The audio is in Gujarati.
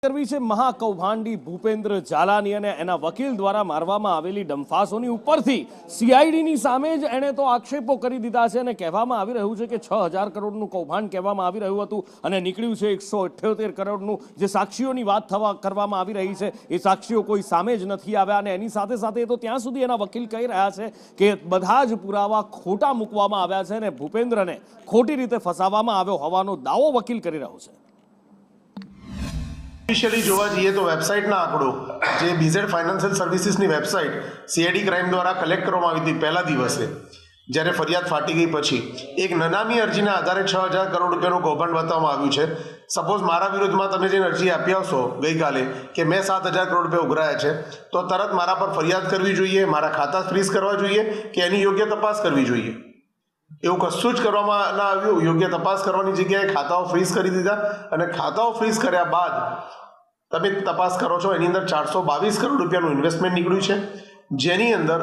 કરવી છે મહાકૌભાંડી ભૂપેન્દ્ર ઝાલાની અને એના વકીલ દ્વારા મારવામાં આવેલી ડંફાસોની ઉપરથી સીઆઈડીની સામે જ એણે તો આક્ષેપો કરી દીધા છે અને કહેવામાં આવી રહ્યું છે કે 6,000 કરોડનું કૌભાંડ કહેવામાં આવી રહ્યું હતું અને નીકળ્યું છે 178 કરોડનું। જે સાક્ષીઓની વાત કરવામાં આવી રહી છે એ સાક્ષીઓ કોઈ સામે જ નથી આવ્યા અને એની સાથે સાથે તો ત્યાં સુધી એના વકીલ કહી રહ્યા છે કે બધા જ પુરાવા ખોટા મૂકવામાં આવ્યા છે અને ભૂપેન્દ્રને ખોટી રીતે ફસાવવામાં આવ્યો હોવાનો દાવો વકીલ કરી રહ્યો છે। ઓફિશિયલી જોવા જઈએ તો વેબસાઇટના આંકડો જે બીઝેડ ફાઇનાન્શિયલ સર્વિસીસની વેબસાઇટ સીઆઈડી ક્રાઇમ દ્વારા કલેક્ટ કરવામાં આવી હતી પહેલા દિવસે, જ્યારે ફરિયાદ ફાટી ગઈ પછી એક નનામી અરજીના આધારે 6,000 કરોડ રૂપિયાનું કૌભાંડ બતાવવામાં આવ્યું છે। સપોઝ મારા વિરુદ્ધમાં તમે જે અરજી આપી આવશો ગઈકાલે કે મેં 7,000 કરોડ રૂપિયા ઉઘરાયા છે, તો તરત મારા પર ફરિયાદ કરવી જોઈએ, મારા ખાતા ફ્રીઝ કરવા જોઈએ કે એની યોગ્ય તપાસ કરવી જોઈએ। એવું કશું જ કરવામાં ના આવ્યું। યોગ્ય તપાસ કરવાની જગ્યાએ ખાતાઓ ફ્રીઝ કરી દીધા અને ખાતાઓ ફ્રીઝ કર્યા બાદ તમે તપાસ કરો છો એની અંદર 422 કરોડ રૂપિયાનું ઇન્વેસ્ટમેન્ટ નીકળ્યું છે, જેની અંદર